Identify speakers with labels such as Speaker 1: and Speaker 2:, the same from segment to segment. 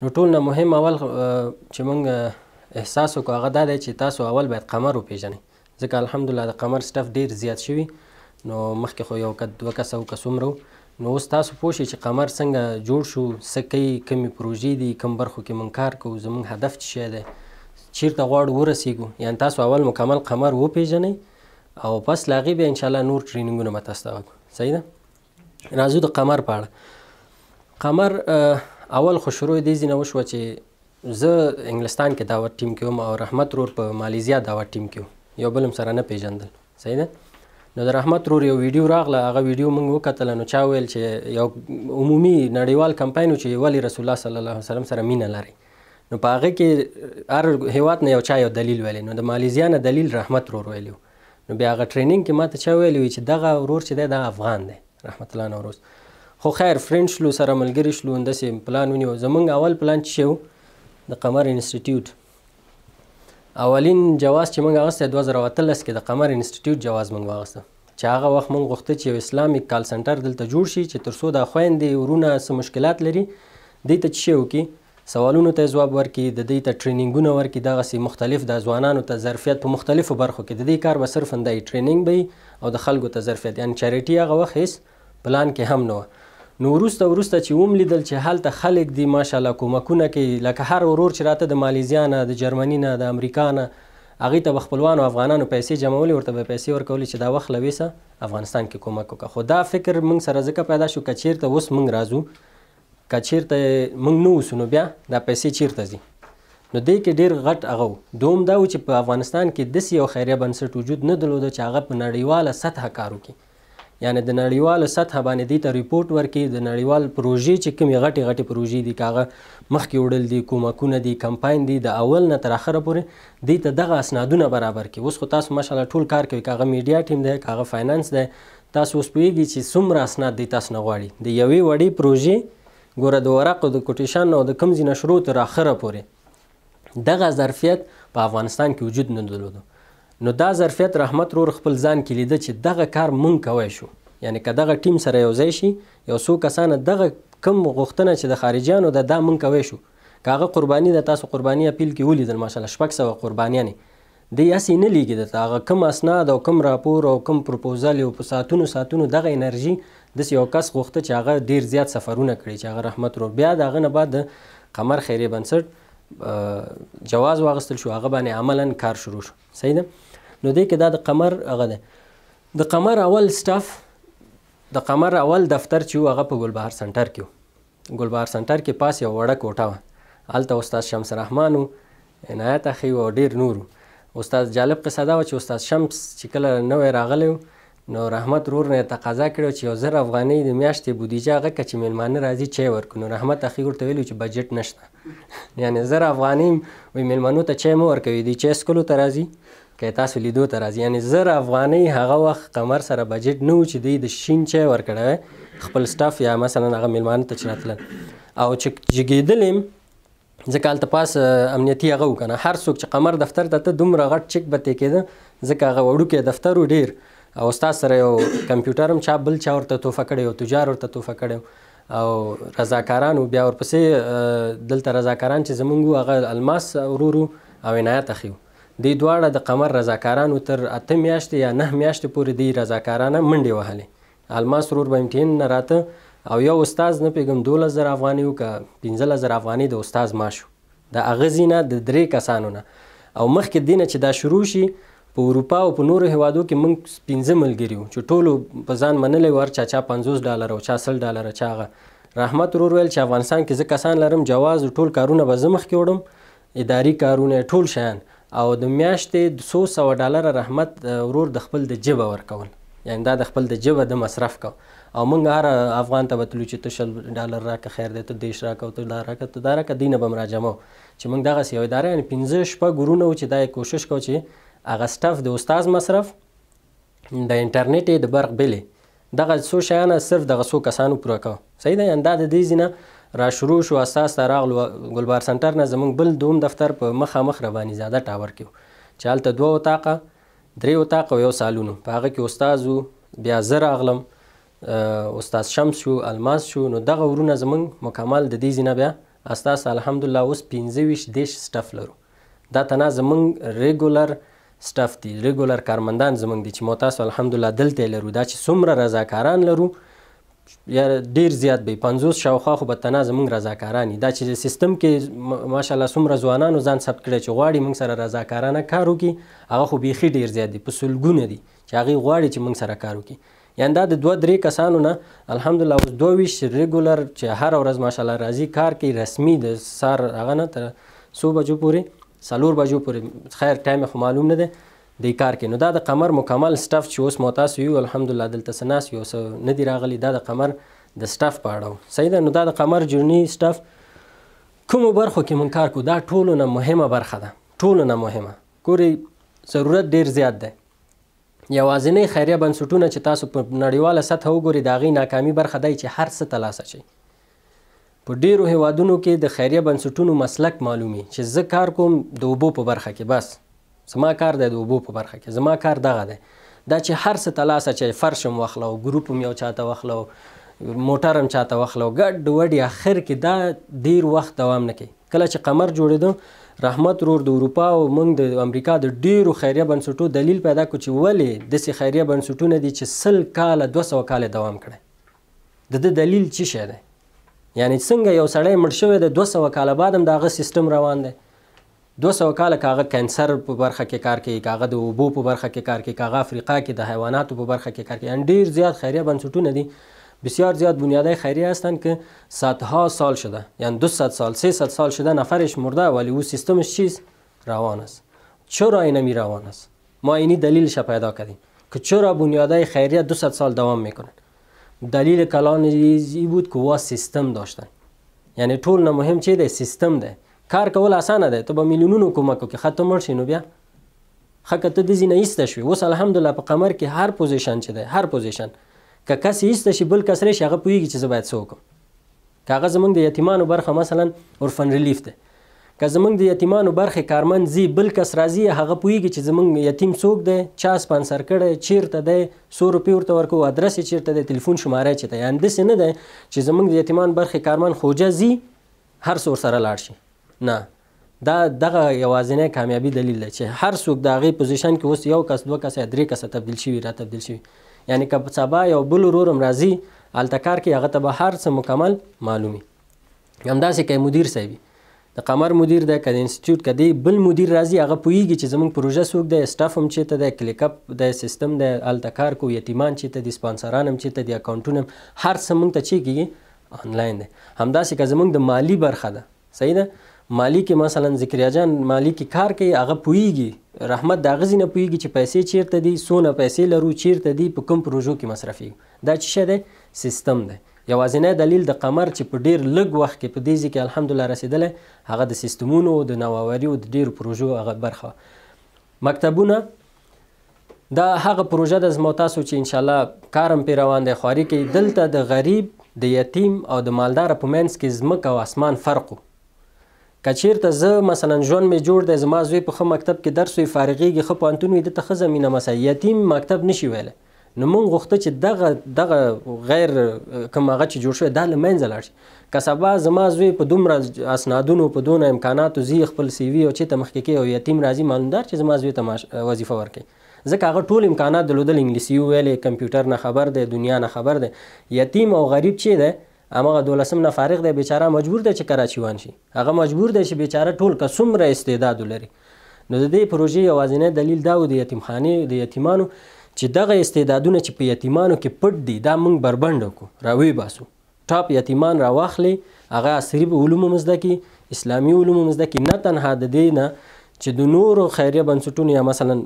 Speaker 1: نو ټول نه مهم اول چې موږ احساس وکړو هغه دا دی چې تاسو اول باید قمر وپېژنئ، ځکه الحمدلله د قمر سټف ډېر زیات شوي. نو مخکې خو یو دوه کسه او که څومره نو اوس تاسو پوه شئ چې قمر څنګه جوړ شو، څه کوي، کومې پروژې دي، کوم برخو کې موږ کار کوو، زموږ هدف څه شی دی، چیرته غواړو ورسیږو. یعنې تاسو اول مکمل قمر وپېژنئ او پس له هغې بیا انشاءالله نور ټرینینګونه به تاسو ته وکړو. صحیح ده؟ راځو د قمر په اړه. قمر اول خو شروع دې ځای نه وشوه چې زه انګلستان کې دعوت ټیم کې وم او رحمت رور په مالیزیا دعوت ټیم کې و، یو بل هم سره نه پېژندل. صحیح ده؟ نو د رحمت رور یو ویډیو راغله، هغه ویډیو موږ وکتله. نو چا ویل چې یو عمومي نړیوال کمپاین و چې ولې رسول الله صلی الله علیه وسلم سره مینه لرئ. نو په هغې کې هر هېواد نه یو چا یو دلیل ویلی. نو د مالیزیا نه دلیل رحمت رور ویلی و. نو بیا هغه ټرینینګ کې ما ته چا ویلي وي چې دغه ورور چې دی دغه افغان دی، رحمت الله نوروز. خو خیر فرینډ شلو، سره ملګري شلو، همداسې پلان ونیو. زموږ اول پلان چې شی و د قمر انسټیټیوټ اولین جواز چې موږ اخیستی 2018 کې د قمر انسټیټیوټ جواز موږ واخیسته، چې هغه وخت موږ غوښته چې یو اسلامیک کال سنټر دلته جوړ شي چې تر څو دا خویندې ورونه څه مشکلات لري دوی ته څه شی وکړي، سوالونو ته ځواب ورکړي، د دوی ته ټرینینګونه ورکړي، دغسې مختلف د ځوانانو ته ظرفیت په مختلفو برخو کې. د دې کار به صرف همدا ټرینینګ به وي او د خلکو ته ظرفیت، یعنې چاریټي هغه وخت هېڅ پلان کې هم نه وه. نو وروسته چې وملیدل چې هلته خلک دي ماشاءالله کومکونه کوي، لکه هر ورور چې راته د مالیزیا نه، د جرمني نه، د امریکا نه، هغوی ته به خپلوانو افغانانو پیسې جمعولې، ورته به پیسې ورکولې چې دا وخت له ویسه افغانستان کې کومک وکړه. خو دا فکر موږ سره ځکه پیدا شو که چېرته اوس موږ راځو، که چېرته موږ نه اوسو، نو بیا دا پیسې چېرته ځي؟ نو دې کې ډېر غټ هغه و. دوم دا و چې په افغانستان کې داسې یو خیریه بنسټ وجود نه درلوده چې هغه په نړیواله سطحه کار وکړي، یعنې د نړیواله سطحه باندې دې ته ریپورټ ورکړي. د نړیوال پروژې چې کومې غټې پروژې دي، که هغه مخکې وړل دي، کومکونه دي، کمپاین دي، د اول نه تر اخره پورې دې ته دغه اسنادونه برابر کړي. اوس خو تاسو ماشاءالله ټول کار کوي، که هغه میډیا ټیم دی، که هغه فاینانس دی، تاسو اوس پوهېږئ چې څومره اسناد دی تاسو نه غواړي. د یوې وړې پروژې ګوره د ورقو د کوټیشن او د کوم ځای نه شروع تر اخره پورې دغه ظرفیت په افغانستان کې وجود نه درلوده. نو دا ظرفیت رحمت رور خپل ځان کې لیده چې دغه کار مونږ کوی شو. یعنې که دغه ټیم سره یو ځای شي، یو څو کسانه دغه کوم غوښتنه چې د خارجیانو ده دا مونږ کوی شو. که هغه قرباني ده، تاسو قرباني اپیل کې ولیدل ماشاءالله 600 قربانیانې دی هسې نه لیږي درته. هغه کوم اسناد او کوم راپور او کوم پروپوزل یو په ساعتونو دغه انرژي داسې یو کس غوښته چې هغه ډېر زیات سفرونه کړي، چې هغه رحمت رور. بیا د هغه نه بعد د قمر خیریه بنسټ جواز واخیستل شو، هغه باندې عملا کار شروع شو. صحیح ده؟ نو دې کې دا د قمر هغه ده. د قمر اول سټاف، د قمر اول دفتر چې و هغه په ګلبهار سنټر کې و. ګلبهار سنټر کې پاس یو وړه کوټه وه، هلته استاد شمس رحمان و، عنایت اخی و او ډېر نور و. استاد جالب قصه دا وه چې استاد شمس چې کله نوی راغلی و نو رحمت رور نه تقاضا کړې چې 1000 افغانۍ د میاشتې بودیجه هغه که چې میلمانه راځي چای ورکړو. نو رحمت اخی ورته ویلي چې بجټ نشته، یعنې 1000 افغانۍ وایي میلمنو ته چای مه ورکوي، دوی چای څکلو ته راځي که تاسو لیدو ته راځي. یعنې 1000 افغانۍ هغه وخت قمر سره بجټ نه و چې دوی د شین چای ورکړی وی خپل سټاف یا مثلا هغه میلمانه ته چې راتلل. او چې جګېدل یم ځکه هلته پاس امنیتي هغه و که نه، هر څوک چې قمر دفتر ته ته دومره غټ چک به ترې کېده ځکه هغه وړوکی دفتر و ډېر، او استاد سره یو کمپیوټر هم چا بل چا ورته تحفه کړی، یو تجار ورته تحفه کړی، او رضاکاران و. بیا ورپسې دلته رضاکاران چې زمونږ و هغه الماس ورور و او عنایت اخی و. دوی دواړه د قمر رضاکاران و. تر 8 میاشتې یا 9 میاشتې پورې دوی رضاکارانه منډې وهلې. الماس ورور به امتحان نه راته، او یو استاز نه پوهېږم 12000 افغانۍ و که 15000 افغانۍ د استاز معاش و، د هغه ځینه د 3 کسانو نه. او مخکې دې نه چې دا شروع شي په اروپا او په نورو هیوادو کې موږ 15 ملګري وو چې ټولو په ځان منلی و، هر چا $50 او چا $100 چا هغه. رحمت ورور ویل چې افغانستان کې زه کسان لرم جواز ټول کارونه به زه مخکې وړم، اداري کارونه ټول شیان، او د میاشتې $100 رحمت ورور د خپل د جبه ورکول، یعنې دا د خپل د جبه د مصرف کو. او موږ هر افغان ته به تلو چې ته $10 راکړه، خیر دی ته 10 راکړه او ته دا راکړه ته دا راکړه، دوی نه به م راجمع چې موږ دغسې یو اداره یعنې 15-16 ورونه وو چې دا یې کوشش کو چې هغه سټف د استاز مصرف، د انټرنیټ یې، د برق بل یې، دغه څو شیانه صرف دغه څو کسانو پوره کوه. صحیح ده؟ یعنې دا د دې ځای نه را شروع شو. اساس ته راغلو ګلبهار سنټر نه زموږ بل دوم دفتر په مخامخ رباني زاده ټاور کې و چې هلته 2 اتاقه 3 اتاقه او یو سالون و. په هغه کې استاز و، بیا زه راغلم، استاد شمس شو، الماس شو. نو دغه ورونه زموږ مکمل د دې ځای نه بیا ستاسو الحمدلله اوس 25 سټف لرو. دا تنها زمونږ ریګولر سټف دي، ریګولر کارمندان زمونږ دي چې مو تاسو الحمدلله دلته لرو. دا چې څومره رضاکاران لرو یا ډیر زیات به 50 شاوخوا خو به تنها زمونږ رضاکاران دي. دا چې سیستم کې ماشاءالله څومره ځوانانو ځان ثبت کړی چې غواړي موږ سره رضاکارانه کار وکړي، هغه خو بیخي ډیر زیات دي، په سلګونه دي چې هغوی غواړي چې موږ سره کار وکړي. یعنې دا د 2-3 کسانو نه الحمدلله اوس 22 ریګولر چې هره ورځ ماشاءالله راځي کار کوي، رسمي د سهار هغه نه تر 4 بجو پورې 4 بجو پورې، خیر ټایم خو معلوم نه دی دی کار کوي. نو دا د قمر مکمل سټف چې اوس مو تاسو یو الحمدلله دلته څه ناست یو څه نه دي راغلي، دا د قمر د سټف په اړه و. صحیح ده. نو دا د قمر جرني سټف کومو برخو کې مونږ کار کوو، دا ټولو نه مهمه برخه ده، ټولو نه مهمه. ګورئ ضرورت ډیر زیات دی. یوازینی خیریه بنسټونه چې تاسو په نړیواله سطحه وګورئ د هغې ناکامي برخه دی چې هر څه ترلاسه شي. په ډیرو هیوادونو کې د خیریه بنسټونو مسلک معلومي چې زه کار کوم د اوبو په برخه کې، بس زما کار دی د اوبو په برخه کې، زما کار دغه دی. دا چې هر څه ترلاسه چې فرش هم واخلو، ګروپ هم یو چاته واخلو، موټر هم چاته واخلو، ګډ وډ اخر کې دا ډیر وخت دوام نه کوي. کله چې قمر جوړېده رحمت ورور د اروپا او موږ د امریکا د ډیرو خیریه بنسټو دلیل پیدا کړو چې ولې داسې خیریه بنسټونه دي چې 100 کاله 200 کاله دوام کړی. د ده دلیل څه شی دی؟ یعنی څنګه یو سړی مړ شوی دی 200 کاله بعد هم د هغه سیستم روان دی. 200 کاله که هغه کینسر په برخه کې کار کوي، که هغه د اوبو په برخه کې کار کوي، که هغه افریقا کې د حیواناتو په برخه کې کار کوي. یعنی ډیر زیاد خیریه بنسټونه دي، بسیار زیاد بنیادهای خیریه هستند که صدها سال شده، یعنی 200 سال 300 سال شده نفرش مرده ولی او سیستمش چیز روان است. چرا این نمی روان است؟ ما اینی دلیلش پیدا کردیم که چرا بنیادهای خیریه 200 سال دوام میکنن. دلیل کلان ای بود که وا سیستم داشتن. یعنی ټول نه مهم چی دی؟ سیستم دی. کار کول اسانه دی، ته به میلیونونو کومک وکړي، ختم مړ شي نو بیا ښه که ته دې ځای نه ایسته شوې. اوس الحمدلله په قمر کې هر پوزیشن چې دی، هر پوزیشن که کس ایسته شي بل کس راشي هغه پوهېږي چې زه باید څه وکړم. که هغه زموږ د یتیمانو برخه مثلا اورفن ریلیف دی، که زموږ د یتیمانو برخې کارمند ځي بل کس راځي هغه پوهېږي چې زموږ یتیم څوک دی، چا سپانسر کړی، چیرته دی، 100 روپۍ ورته ورکوو، ادرس یې چیرته دی، تلیفون شماره یې چېرته. یعنې داسې نه دی چې زموږ د یتیمانو برخې کارمند خوجه ځي هر څه ورسره لاړ شي. نه، دا دغه یوازینی کامیابي دلیل دی چې هر څوک د هغې پوزیشن کې اوس 1 کس 2 کس یا 3 کسه تبدیل شوي را تبدیل شوي. یعنی که سبا یو بل ورور هم راځي هلته کار کوي هغه ته به هر څه مکمل معلومي. همداسې که مدیر صاحب د قمر مدیر دی، که د انسټیټیوټ که دی بل مدیر راځي هغه پوهېږي چې زموږ پروژه څوک دی، سټاف هم چېرته دی، کلیک اپ دی، سیستم دی، هلته کار کوو، یتیمان چېرته دي، سپانسران هم چېرته دي، اکاونټونه هم هر څه موږ ته چې کېږي آنلاین دی. همداسې که زموږ د مالي برخه ده، صحیح ده، مالی کې مثلا ذکریا جان مالی کې کار کوي هغه پوهېږي، رحمت د هغه ځای نه پوهېږي چې پیسې چیرته دي، څونه پیسې لرو، چیرته دي، په کوم پروژو کې مصرفېږو. دا چې شی دی سیستم دی. یوازینی دلیل د قمر چې په ډیر لږ وخت کې په دې ځای کې الحمدلله رسېدلی هغه د سیستمونو د نوآوري او د ډیرو پروژو هغه برخه. مکتبونه دا هغه پروژه ده زما تاسو چې انشاءالله کار هم پرې روان دی، خواري کوي. دلته د غریب، د یتیم او د مالداره په منځ کې ځمکه او اسمان فرق و. که چیرته زه مثلا ژوند مې جوړ دی، زما زوی په ښه مکتب کې درس وي، فارغېږي، ښه پوهنتون وي، دته ښه زمینه مسایي، یتیم مکتب نشي ویلی. نو موږ غوښته چې دغه غیر کوم هغه چې جوړ شوی دا له منځه لاړ شي. که سبا زما زوی په دومره اسنادونو په دونه امکاناتو ځي خپل سی وي او چېرته مخکې کوي او یتیم راځي معلومدار چې زما زوی ته وظیفه ورکوي، ځکه هغه ټول امکانات درلودل، انګلیسي وویلی، کمپیوټر نه خبر دی، دنیا نه خبر دی. یتیم او غریب چې دی هماغه 12 نه فارغ دی، بیچاره مجبور دی چې کراچي وان شي، هغه مجبور دی چې بیچاره ټول که څومره استعداد ولري. نو د دې پروژې یوازینی دلیل دا و د یتیمخانې د یتیمانو چې دغه استعدادونه چې په یتیمانو کې پټ دي دا موږ بربنډ کړو، راوی باسو، ټاپ یتیمان راواخلي، هغه عصري علوم هم زده کړي، اسلامي علوم هم زده کړي. نه تنها د دې نه چې د نورو خیریه بنسټونو یا مثلا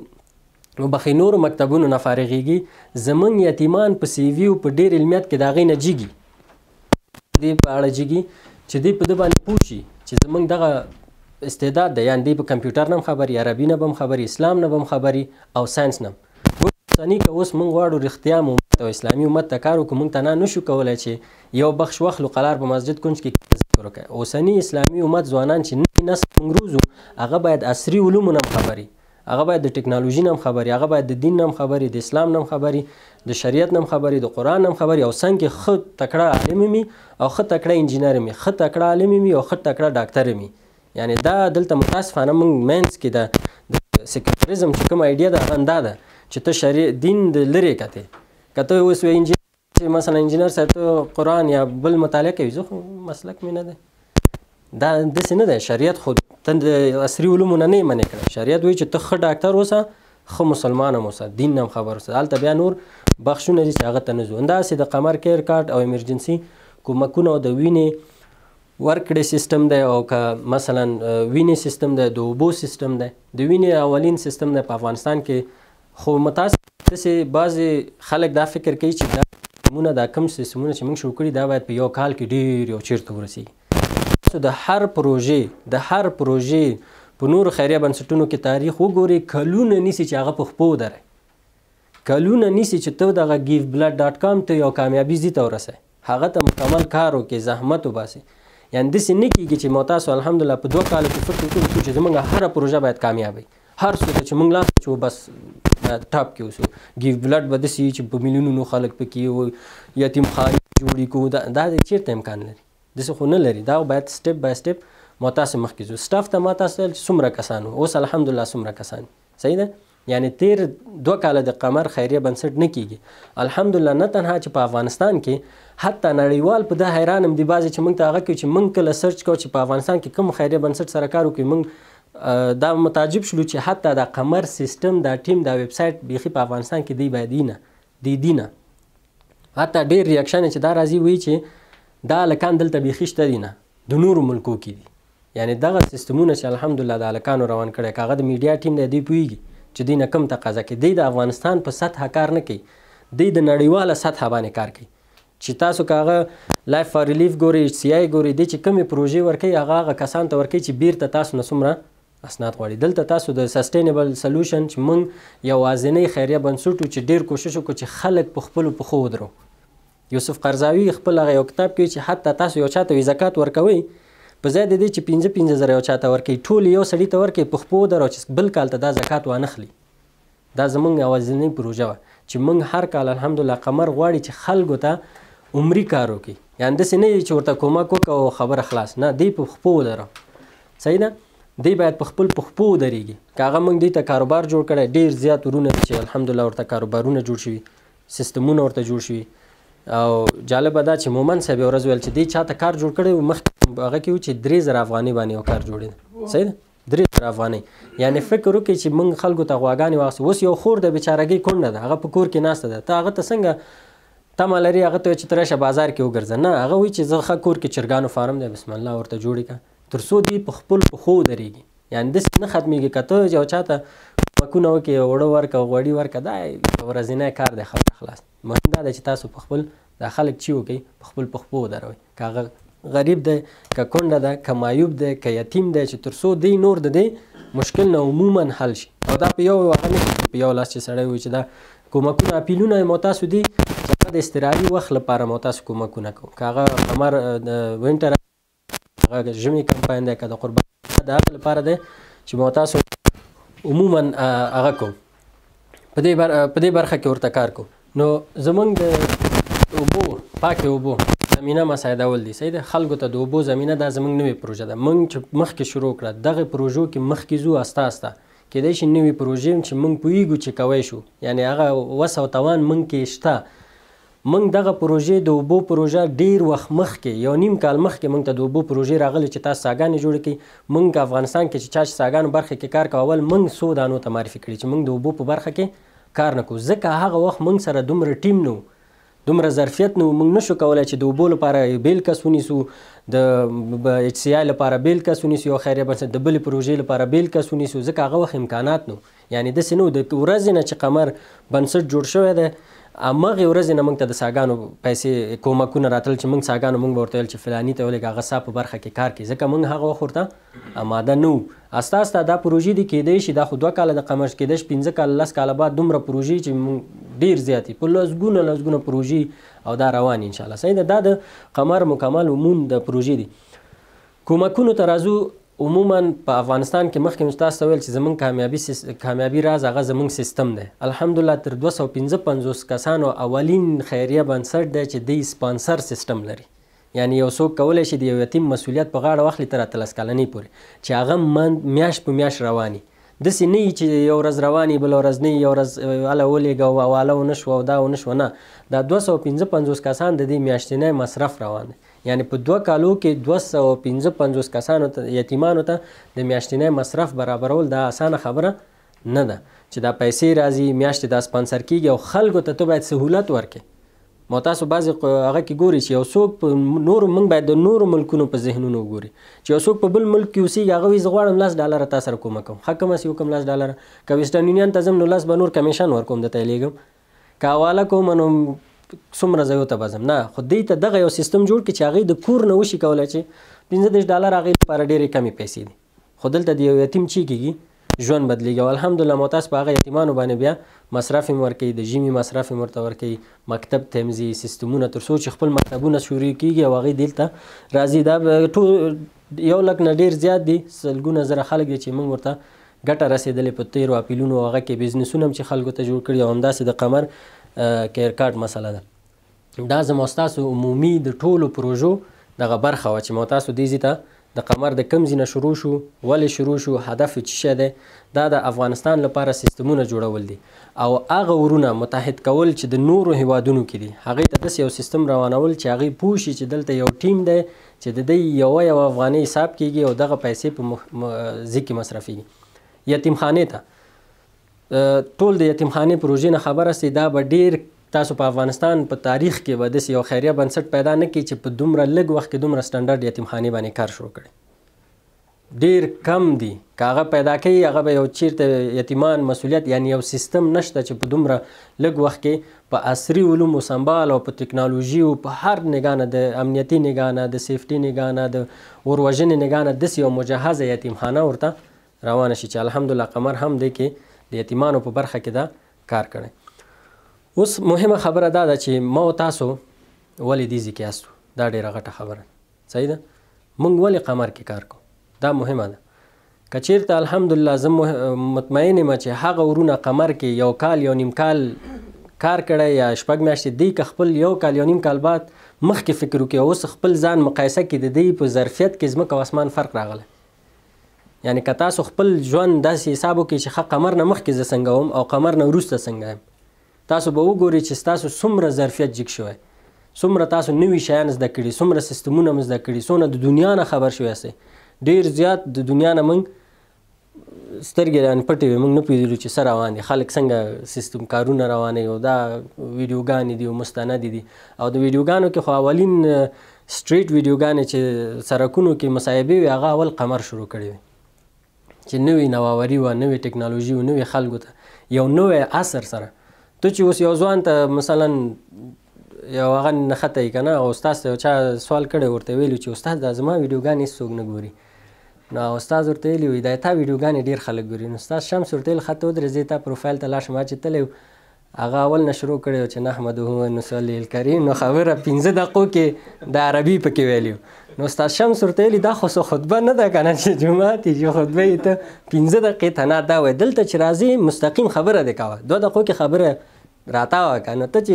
Speaker 1: وبخښئ نورو مکتبونو نه فارغېږي، زموږ یتیمان په سی وي او په ډېر علمیت کې د هغې نه جګي، دې په اړه جګي چې دوی په ده باندې پوه شي چې زموږ دغه استعداد دی. یعنې دوی په کمپیوټر نه هم خبري، عربي نه به هم خبري، اسلام نه به هم خبري او ساینس نه هم. اوسني که اوس موږ غواړو رښتیا امت او اسلامي امت ته کار وکړو، موږ ته نه شو کولی چې یو بخش واخلو قلار په مسجد کونج کې ذکر وکړي. اوسني اسلامي امت ځوانان چې نوی نسل موږ روزو هغه باید عصري علومو نه هم خبري، هغه باید د ټکنالوژي نه هم خبري، هغه باید د دین نه هم خبري، د اسلام نه هم خبري، د شریعت نه هم خبري، د قرآن نه هم خبري، او څنګ کې ښه تکړه عالم وي او ښه تکړه انجینر وي، ښه تکړه عالم وي او ښه تکړه ډاکټر وي. یعنې دا دلته متاسفانه موږ منځ کې د سیکولرزم چې کوم ایډیا ده هغه همدا ده چې ته دین د لرې کتې. که ته اوس انجینر چې مثلا انجینر صاحب ته قرآن یا بل مطالعه کوي، زه خو مسلک مې نه دی، دا داسې نه دی. شریعت خو ته د عصري علومو نه یې منع کړی. شریعت وایي چې ته ښه ډاکټر اوسه، ښه مسلمان هم اوسه، دین نه هم خبر اوسه. هلته بیا نور بخشونه دي چې هغه ته نه ځو. همداسې د قمر کیر کارت او ایمرجنسي کومکونه او د وینې ورکړې سیستم دی، او که مثلا وینې سیستم دی، د اوبو سیستم دی، د وینې اولین سیستم دی په افغانستان کې. خو متاسف داسې بعضې خلک دا فکر کوي چې دا سیستمونه، دا کم سیستمونه چې موږ شروع کړي دا باید په یو کال کې ډېر یو چیرته ورسېږي. د هر پروژې په نورو خیریه بنسټونو کې تاریخ وګورئ، کلونه نیسي چې هغه په خپو ودرئ، کلونه نیسي چې ته دغه ګیف بلډ ډاټ کام ته یو کامیابي ځي ته ورسئ، هغه ته مکمل کار وکړئ، زحمت وباسئ. یعنې داسې نه کېږي چې ما تاسو الحمدلله په 2 کالو کې فکر وکړو چې زموږ هره پروژه باید کامیابه وي. هر څه چې موږ لاس چې بس ټاپ کې اوسو، ګیف بلډ به داسې وي چې په میلیونونو خلک پکې یتیمخانې جوړې کړو. دا چېرته امکان لري؟ داسې خو نه لري. دا باید سټپ بای سټپ ما تاسو مخکې ځو. سټاف ته ما تاسو ویل چې څومره کسان وو، اوس الحمدلله څومره کسان، صحیح ده. یعنې تیر 2 کاله د قمر خیریه بنسټ نه کېږي الحمدلله. نه تنها چې په افغانستان کې، حتی نړیوال په ده حیران هم دي بعضې چې موږ ته هغه کوي چې موږ کله سرچ کوو چې په افغانستان کې کوم خیریه بنسټ سره کار وکړي، موږ دا متعجب شلو چې حتی د قمر سیستم دا ټیم دا ویب سایټ بیخي په افغانستان کې دی باید دی نه. حتی ډېر ریاکشن چې دا راځي وایي چې دا هلکان دلته بیخي شته دي نه، د نورو ملکو کې دي. یعنې دغه سیستمونه چې الحمدلله د هلکانو روان کړی، که هغه د میډیا ټیم دی، دوی پوهېږي چې دوی نه کوم تقاضا کوي. دوی د افغانستان په سطحه کار نه کوي، دوی د نړیواله سطحه باندې کار کوي. چې تاسو که هغه لایف فار ریلیف ګورئ، HCI ګورئ، دوی چې کومې پروژې ورکوي هغه کسانو ته ورکوي چې بیرته تاسو نه څومره اسناد غواړي. دلته تاسو د سسټینیبل سلوشن چې موږ یوازینی خیریه بنسټ و چې ډېر کوشش وکړو چې خلک په خپلو پښو ودرو. یوسف قرضاوي خپل هغه یو کتاب کوي چې حتی تاسو یو چاته زکات ورکوئ، په ځای د دې چې 15 زره یو چاته ورکوي، ټول یو سړي ته ورکوي، په خپو ودرو چې بل کال ته دا زکات وانخلي. دا زموږ یوازینۍ پروژه وه چې موږ هر کال الحمدلله قمر غواړي چې خلکو ته عمري کار وکړي. یعنې داسې نه چې ورته کومک وکړه او خبره خلاص، نه، دی په خپو ودره، صحیح ده. دی باید په خپل په خپو ودرېږي. که هغه موږ دوی ته کاروبار جوړ کړی، ډېر زیات ورونه چې الحمدلله ورته کاروبارونه جوړ شوي، سیستمونه ورته جوړ شوي. او جالبه دا چې مومن صاحب یو ورځ ویل چې دی چاته کار جوړ کړی و، مخکې هغه کې و چې 3000 افغانۍ باندې یو کار جوړېده، صحیح ده، 3000 افغانۍ. یعنې فکر وکړئ چې موږ خلکو ته غواګانې واخیستو. اوس یو خور د بیچارګۍ کونډه ده، هغه په کور کې ناسته ده، ته هغه ته څنګه تمه لري هغه ته چې ته راشه بازار کې وګرځه؟ نه، هغه وایي چې زه ښه کور کې چرګانو فارم دی، بسم الله ورته جوړې کړه، تر څو دوی په خپل پښو ودرېږي. یعنې داسې نه ختمېږي. که ته یو چاته کومکونه وکړې، اوړه ورکړه، غوړي ورکړه، دا ورځنی کار دی، خبره خلاص. مهم دا ده چې تاسو په خپل دا خلک چې وکړئ په خپل په خپو ودروئ. که هغه غریب دی، که کونډه ده، که معیوب دی، که یتیم دی، چې تر څو دی نور د دې مشکل نه عموما حل شي. او دا په یو هغه نه کېږي، په یو لاس چې سړی وایي چې دا کومکونه اپیلونه مو تاسو دي چې هغه د اضطراري وخت لپاره مو تاسو کومکونه کوو. که هغه قمر د وینټر، هغه ژمي کمپاین دی، که د قربان د هغه لپاره دی چې مو تاسو عموما هغه کوو، په دې برخه کې ورته کار کوو. نو زمونږ د اوبو، پاکې اوبو زمینه مساعدول دي، صحیح ده. خلکو ته د اوبو زمینه دا زمونږ نوې پروژه ده. موږ چې مخکې شروع کړه، دغه پروژو کې مخکې ځو استه استه، کېدای شي نوې پروژې چې موږ پوهېږو چې کوی شو، یعنې هغه وس او توان موږ کې شته. موږ دغه پروژې د اوبو پروژه ډېر وخت مخکې، 1.5 کال مخکې موږ ته د اوبو پروژې راغلې چې تاسو څاګانې جوړې کړئ. موږ افغانستان کې چې چا چې څاګانو برخه کې کار کوه، اول موږ څو دانو ته معرفي کړي چې موږ د اوبو په برخه کې کار نه کوو، ځکه هغه وخت موږ سره دومره ټیم نه و، دومره ظرفیت نه و. موږ نشو کولی چې د اوبو لپاره بیل کس ونیسو، د HCI لپاره بیل کس ونیسو، یو خیریه بنسټ د بلې پروژې لپاره بیل کس ونیسو، ځکه هغه وخت امکانات نه و. یعنې داسې نه و. د ورځې نه چې قمر بنسټ جوړ شوی دی، همغې ورځې نه موږ ته د څاګانو پیسې کومکونه راتلل چې موږ څاګانو موږ به ورته ویل چې فلاني ته ولېږه، هغه ستا په برخه کې کار کوي، ځکه موږ هغه وخت ورته آماده نه وو. استه استه دا پروژې دي، کېدای شي دا خو 2 کاله د قمر، کېدای شي 15 کاله 10 کاله بعد دومره پروژې چې موږ ډېر زیات په لسګونه پروژې او دا روان انشاءالله، صحیح ده. دا د قمر مکمل عموم د پروژې دي. کومکونو ته راځو. عموما په افغانستان کې مخکې مې تاسو ته ویل چې زموږ کامیابي راز هغه زموږ سیستم دی. الحمدلله تر 255 کسانو اولین خیریه بنسټ دی چې دی سپانسر سیستم لري. یعنی یو څوک کولی شي د یو یتیم مسؤلیت په غاړه واخلي تر 13 کلنۍ پورې چې هغه میاشت په میاشت رواني. داسې نه وي چې یو ورځ رواني بله ورځ نه یو ورځ هله ولېږه او حواله ونه شوه او دا ونه شوه. نه، دا 255 کسان د دې میاشتنی مصرف روان دی. یعنی په 2 کالو کې 255 کسانو ته یتیمانو ته د میاشتنی مصرف برابرول دا اسانه خبره نه ده چې دا پیسې راځي میاشتې دا سپانسر کېږي او خلکو ته ته باید سهولت ورکړې. ما تاسو بعضې هغه کې ګوري چې یو څوک په نورو موږ باید د نورو ملکونو په ذهنونو وګوري چې یو څوک په بل ملک کې اوسېږي هغه وایي زه غواړم $10 تا سره کومک کوم. ښه کوم هسې وکړم $10 که ویسټرن یونین ته ځم نو 10 به نور کمیشن ورکوم درته یې لېږم که حواله کوم نو څومره ځایو ته به ځم. نه، خو دوی ته دغه یو سیستم جوړ کړي چې هغوی د کور نه وشي کولی چې $15 هغوی لپاره ډېرې کمې پیسې دي. خو دلته د یو یتیم چې کېږي ژوند بدلیږي او الحمدلله ما تاسو په هغه یتیمانو باندې بیا مصرف یې ورکوي، د ژمي مصرف یې ورته ورکوي، مکتب ته یې ځي، سیستمونه تر څو چې خپل مکتبونه شروع کېږي او هغوی دلته راځي. دا ټول 1 لک نه ډېر زیات دي، سلګونه زره خلک دي چې موږ ورته ګټه رسېدلې په تیرو اپیلونو. هغه کې بزنسونه هم چې خلکو ته جوړ کړي او همداسې د قمر کیر کارت مسله ده. دا زما ستاسو عمومي د ټولو پروژو دغه برخه وه چې ما تاسو دې ځي ته د قمر د کم ځای نه شروع شو، ولې شروع شو، هدف یې څه شی دی. دا د افغانستان لپاره سیستمونه جوړول دي او هغه ورونه متحد کول چې د نورو هیوادونو کې دي هغوی ته داسې یو سیستم روانول چې هغوی پوه شي چې دلته یو ټیم دی چې د دوی یو افغانۍ حساب کېږي او دغه پیسې په ځای کې مصرفېږي. یتیمخانې ته ټول د یتیمخانې پروژې نه خبره سي. دا به ډېر تاسو په افغانستان په تاریخ کې به داسې یو خیریه بنسټ پیدا نه کړي چې په دومره لږ وخت کې دومره سټنډرډ یتیمخانې باندې کار شروع کړي. ډېر کم دي که هغه پیدا کوي هغه به یو چیرته یتیمان مسؤلیت یعنی یو سیستم نشته چې په دومره لږ وخت کې په عصري علومو سنبال او په ټکنالوژي او په هر نګاه نه د امنیتي نګاه نه د سیفټي نګاه نه د اوروژنې نګاه نه داسې یو مجهزه یتیمخانه ورته روانه شي چې الحمدلله قمر هم دی کې د یتیمانو په برخه کې دا کار کړی. اوس مهمه خبره دا ده چې ما او تاسو ولې دې ځای کې یاستو. دا ډېره غټه خبره صحیح ده. موږ ولې قمر کې کار کوو دا مهمه ده. که چېرته الحمدلله زه مطمئن یم چې هغه ورونه قمر کې یو کال یو نیم کال کار کړی یا 6 میاشتې دی که خپل یو کال یو نیم کال بعد مخکې فکر وکړي او اوس خپل ځان مقایسه کړي د دې په ظرفیت کې ځمکه او اسمان فرق راغلی. یعنی که تاسو خپل ژوند داسې حساب وکړئ چې ښه قمر نه مخکې زه څنګه وم او قمر نه وروسته څنګه یم تاسو به وګورئ چې ستاسو څومره ظرفیت جګ شوی، څومره تاسو نوي شیان زده کړي، څومره سیستمونه مو زده کړي، څونه د دنیا نه خبر شوی یاستئ. ډېر زیات د دنیا نه موږ سترګې رانې پټې وې، موږ نه پوهېدلو چې څه روان دي، خلک څنګه سیستم کارونه روانوي او دا ویډیوګانې دي او مستندې دي. او د ویډیوګانو کې خو اولین سټریټ ویډیوګانې چې سرکونو کې مصاحبې وي هغه اول قمر شروع کړې وي چې نوې نوآوري وه، نوې ټکنالوژي وه، نوې خلکو ته یو نوی عصر سره. ته چې اوس یو ځوان ته مثلا یو هغه نښته یې که نه او استاد ته یو چا سوال کړی ورته ویلي چې استاد دا زما ویډیوګانې هېڅ څوک نه ګوري. نو استاد ورته ویلي وي دا تا ویډیوګانې ډېر خلک ګوري. نو استاد شمس ورته ویل ښه ته ودرېږې تا پروفایل ته لاړ شم. ما چې تللی هغه اول نه شروع کړی و چې نحمده ونصلي الکریم، نو خبره 15 دقیقو کې د عربي پکې ویلي و. نو استاد شمس ورته ویلي دا خو خطبه نه ده که نه چې جومات یې چې خطبه یې ته 15 دقیقې ته نه دا وایي. دلته چې راځې مستقیم خبره دې کوه، 2 دقیقو کې خبره راتاوه که نه. ته چې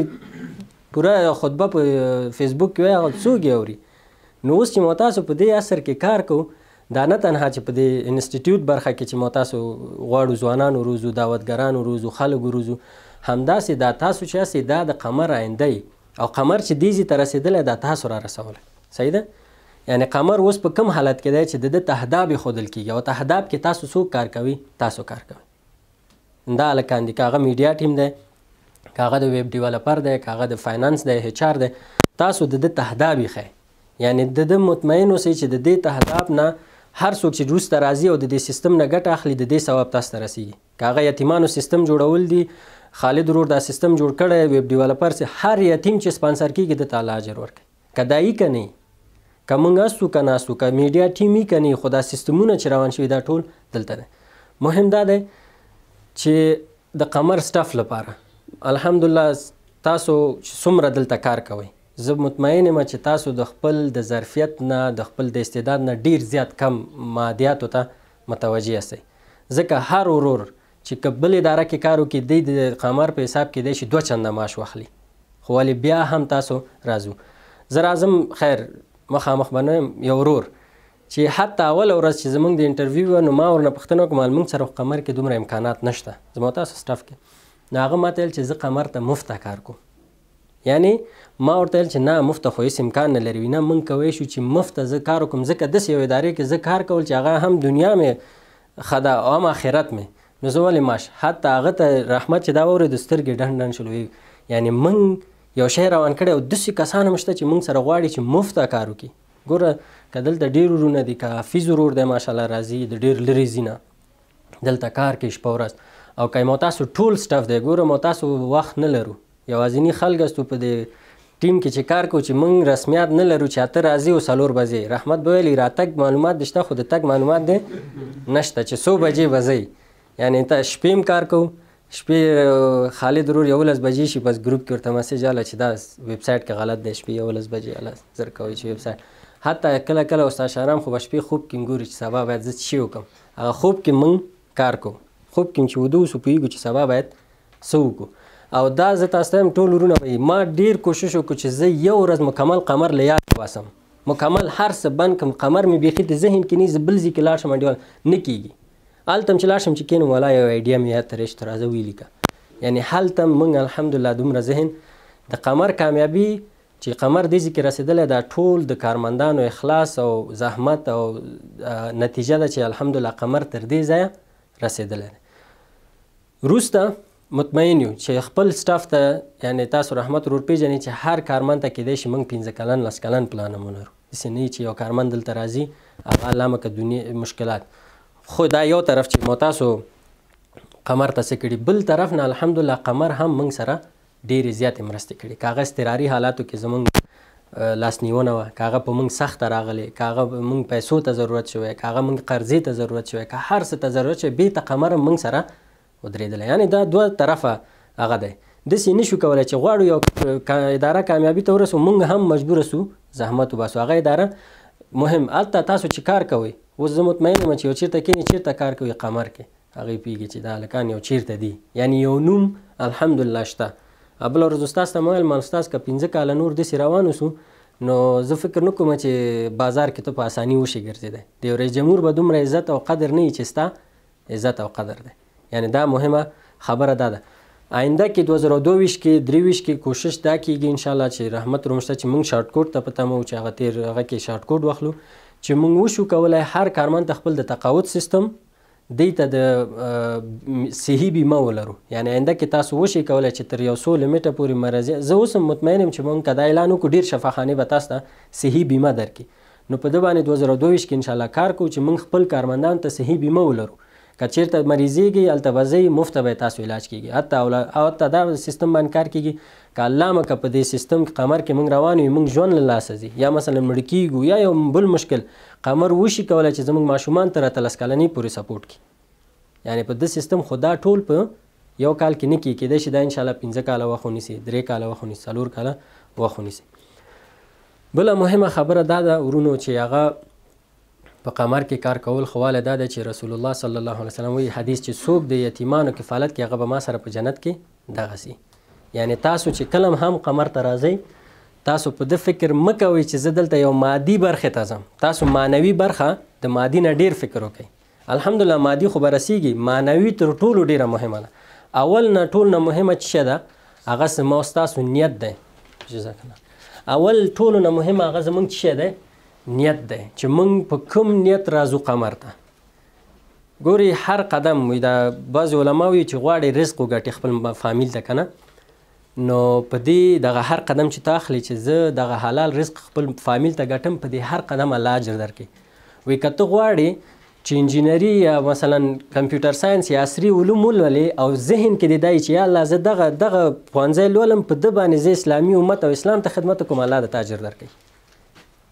Speaker 1: پوره خطبه په فیسبوک کې وایي هغه څوک یې اوري. نو اوس چې ما تاسو په دې عصر کې کار کوو دا نه تنها چې په دې انسټیټیوټ برخه کې چې ما تاسو غواړو ځوانان وروزو، دعوتګران وروزو، خلک وروزو، همداسې دا تاسو چې یاستئ دا د قمر آینده او قمر چې دې ځای ته رسېدلی دا تاسو را رسولی. صحیح ده؟ یعنی قمر اوس په کوم حالت کې دی چې د ده تهداب ښودل کېږي او تهداب کې تاسو څوک کار کوي؟ تاسو کار کوئ. دا هلکان دي، که هغه میډیا ټیم دی، که هغه د ویب ډیولپر دی، که هغه د فاینانس دی، ایچ آر دی، تاسو د ده تهداب یې ښیئ. یعنی د ده مطمئن اوسئ چې د دې تهداب نه هر څوک چې وروسته راځي او د دې سیستم نه ګټه اخلي د دې ثواب تاسو ته رسیږي. که هغه یتیمانو سیستم جوړول دي، خالد ورور دا سیستم جوړ کړی، ویب ډیولپر سي، هر یتیم چې سپانسر کېږي د تعالی اجر ورکوي. که دا یي که نه یي، که موږ هستو که ناستو، که میډیا ټیم یي که نه یي، خو دا سیستمونه چې روان شوي دا ټول دلته دی. مهم دا دی چې د قمر سټف لپاره الحمدلله تاسو چې څومره دلته کار کوئ، زه مطمئن یم چې تاسو د خپل د ظرفیت نه د خپل د استعداد نه ډیر زیات کم مادیاتو ته متوجه یاستئ. ځکه هر ورور چې که بل اداره کې کار وکړي دی د قمر په حساب کې دی شي 2 چنده معاش واخلي، خو ولې بیا هم تاسو راځو. زه راځم خیر مخامخ به نه یم، یو ورور چې حتی اوله ورځ چې زموږ د انټرویو وه نو ما ورنه پوښتنه وکړه موږ سره قمر کې دومره امکانات نشته زما تاسو سټاف کې. نو هغه ماته ویل چې زه قمر ته مفته کار کوم. یعنی ما ورته ویل چې نه مفته خو هېڅ امکان نه لري. نه موږ کوی شو چې مفته زه کار وکړم، ځکه داسې یو ادارې کې زه کار کول چې هغه هم دنیا مې ښه ده او هم آخرت مې. نو زه ولې ماش حتی هغه ته رحمت چې دا واورېدو سترګې ډنډ ډنډ شول. یعنی موږ یو شی روان کړی او داسې کسان هم شته چې موږ سره غواړي چې مفته کار وکړي. ګوره که دلته ډېر ورونه دي، که حافظ ورور دی ماشاءالله راځي د ډېر لرې ځي نه دلته کار کوي شپه ورځ، او که مو تاسو ټول سټاف دی ګوره مو تاسو وخت نه لرو، یوازیني خلک استو په دې ټیم کې چې کار کوو چې موږ رسمیات نه لرو چې اته راځي او 4 بجې. رحمت به ویلي راتګ معلومات دي شته خو د تګ معلومات دی نشته چې 100 بجې به ځئ. یعنې ته شپې هم کار کوو، شپې خالد ورور 11 بجې شي بس ګروپ کې ورته مسیج اله چې دا ویب سایټ کې غلط دی، شپې 11 بجې اله زر کوي چې ویب سایټ. حتی کله کله استاد شهرام خو به شپې خوب کې ګوري چې سبا باید زه څه وکړم، هغه خوب کې موږ کار کوو، خوب کې چې وده وسو پوهېږو چې سبا باید څه وکړو. او دا زه تاسو ته هم ټول ورونه وایي ما ډېر کوشش وکړو چې زه یو ورځ مکمل قمر له یاد وباسم، مکمل هر څه بند کړم. قمر مې بیخي د ذهن کې نه زه بل ځای کې لاړ شم انډیوال نه کېږي. هلته هم چې لاړ شم چې کېنم والا یو ایډیا مې یاد ته راشي ته راځه ویې لیکه. یعنې هلته موږ الحمدلله دومره ذهن د قمر کامیابي چې قمر دې ځای کې رسېدلی دا ټول د کارمندانو اخلاص او زحمت او نتیجه ده چې الحمدلله قمر تر دې ځایه رسېدلی دی. وروسته مطمئن یو چې خپل سټاف ته یعنې تاسو رحمت ورور پېژنئ چې هر کارمند ته کیدای شي موږ 15 کلن 10 کلن پلان هم ولرو. داسې نه چې یو کارمند دلته راځي هغه الله مکه دنیا مشکلات. خو دا یو طرف چې مو تاسو قمر ته څه کړي، بل طرف نه الحمدلله قمر هم موږ سره ډېرې زیاتې مرستې کړي. که هغه اضطراري حالاتو کې زموږ لاسنیونه وه، که هغه په موږ سخته راغلې، که هغه موږ پیسو ته ضرورت شوی، که هغه موږ قرضې ته ضرورت شوی، که هر څه ته ضرورت شوی بېرته قمر هم موږ سره ودرېدلی. یعنې دا 2 طرفه هغه دی. داسې نه شو کولی چې غواړو یو اداره کامیابي ته ورسو موږ هم مجبوره سو زحمت وباسو. هغه اداره مهم هلته تاسو چې کار کوئ، اوس زه مطمئن یم چې یو چېرته کښېني چېرته کار کوي قمر کې هغې پوهېږي چې دا هلکان یو چېرته دي، یعنې یو نوم الحمدلله شته. بله ورځ استاذ ته مې ویل ما استاذ که 15 کاله نور داسې روان اوسو نو زه فکر نه کوم چې بازار کې ته په اساني وشي ګرځېدی. د یو رئیس جمهور به دومره عزت او قدر نه وي چې ستا عزت او قدر دی. یعنې دا مهمه خبره دا ده. آینده کې 2022 کې 23 کې کوشش دا کېږي انشاءالله چې رحمت رومشته چې موږ شارټ کوډ ته په تمه وو چې هغه تېر هغه کې شارټ کوډ واخلو چې موږ وشو کولی هر کارمند ته خپل د تقاعد سیستم دی ته د صحي بیمه ولرو. یعنې آینده کې تاسو وشئ کولی چې تر یو څو لیمیټه پورې مرضي زه اوس هم مطمئن یم چې موږ که دا اعلان وکړو ډېر شفاخانې به تاسو ته صحي بیمه درکړي. نو په ده باندې 2022 کې انشاءالله کار کوو چې موږ خپل کارمندانو ته صحي بیمه ولرو. که چېرته مریضېږي هلته به ځئ مفته به تاسو علاج کېږي. حتی دا سیستم باندې کار کېږي که الله مکه په دې سیستم قمر کې موږ روان یو موږ ژوند له لاسه ځي یا مثلا مړه کېږو یا یو بل مشکل قمر وشي کولی چې زموږ ماشومان تر 13 کلنۍ پورې سپورټ کړي. یعنې په ده سیستم خو دا ټول په یو کال کې نه کېږي، کېدای شي دا انشاءالله 15 کاله وخت ونیسي، 3 کاله وخت ونیسي، 4 کاله وخت ونیسي. بله مهمه خبره دا ده ورونو چې هغه په قمر کې کار کول خواله دا ده چې رسول الله صلی الله علیه وسلم وایي حدیث چې څوک د یتیمانو کفالت کې هغه به ما سره په جنت کې دغسې. یعنې تاسو چې کله هم قمر ته راځئ تاسو په ده فکر مه کوئ چې زه دلته یو مادي برخې ته ځم. تاسو معنوي برخه د مادي نه ډېر فکر وکئ. الحمدلله مادي خو به رسیږي، معنوي تر ټولو ډېره مهمه ده. اول نه ټول نه مهمه چې څه ده هغه زما ستاسو نیت دی. جزاک الله. اول ټولو نه مهمه هغه زموږ څه دی نیت دی چې موږ په کوم نیت راځو قمر ته. ګوري هر قدم وي دا بعضې علما وایي چې غواړي رزق وګټي خپل فامیل ته که نه، نو په دې دغه هر قدم چې ته اخلي چې زه دغه حلال رزق خپل فامیل ته ګټم په دې هر قدم الله اجر درکوي. وایي که ته غواړي چې انجینري یا مثلا کمپیوټر ساینس یا عصري علوم ولولې او ذهن کې دې دا چې یا الله زه دغه پوهنځی لولم په ده باندې زه اسلامي امت او اسلام ته خدمت وکړم الله درته اجر درکوي.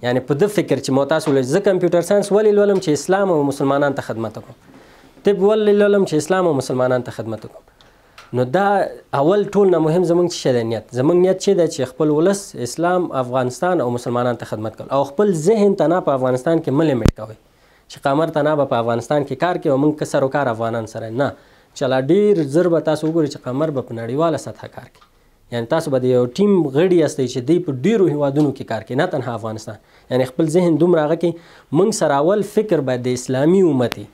Speaker 1: یعنی په ده فکر چې مو تاسو ولې زه کمپیوټر ساینس ولې لولم چې اسلام او مسلمانانو ته خدمت وکړم، طب ولې لولم چې اسلام او مسلمانانو ته خدمت وکړم. نو دا اول ټول نه مهم زموږ څه دی نیت. زموږ نیت چې دی چې خپل ولس اسلام افغانستان او مسلمانانو ته خدمت کول او خپل ذهن ته نه په افغانستان کې مه لیمیټ کوئ چې قمر ته نه به په افغانستان کې کار کوي او موږ که سر و کار افغانان سره نه، چې لا ډېر زر به تاسو وګورئ چې قمر به په نړیواله سطحه کار کوي. یعنی تاسو به د یو ټیم غړي یاستئ چې دوی په ډېرو هیوادونو کې کار کوي، نه تنها افغانستان. یعنی خپل ذهن دومره هغه کې موږ سره اول فکر باید د اسلامي امت وي،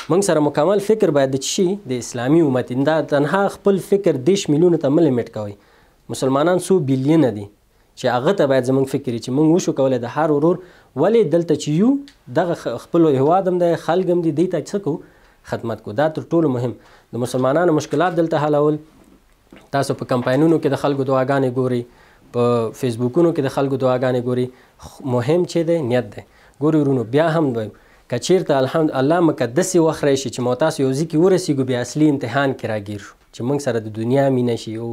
Speaker 1: موږ سره مکمل فکر باید د څه شي د اسلامي امت وي. دا تنها خپل فکر 10 میلیونو ته مه لیمیټ کوئ. مسلمانان 100 بیلیونه دي چې هغه ته باید زموږ فکر چې موږ وشو کولی د هر ورور ولې دلته چې یو دغه خپل هیواد هم دی، خلک هم دي، دوی ته څه کوو خدمت کوو. دا تر ټولو مهم. د مسلمانانو مشکلات دلته حلول. تاسو په کمپاینونو کې د خلکو دعاګانې ګورئ، په فیسبوکونو کې د خلکو دعاګانې ګورئ. مهم چې دی نیت دی. ګورئ ورونو بیا هم وایم که چېرته الله مقدسې وخت راشي چې مو تاسو یو ځای کې ورسېږو بیا اصلي امتحان کې راګیر شو چې موږ سره د دنیا مینه شي او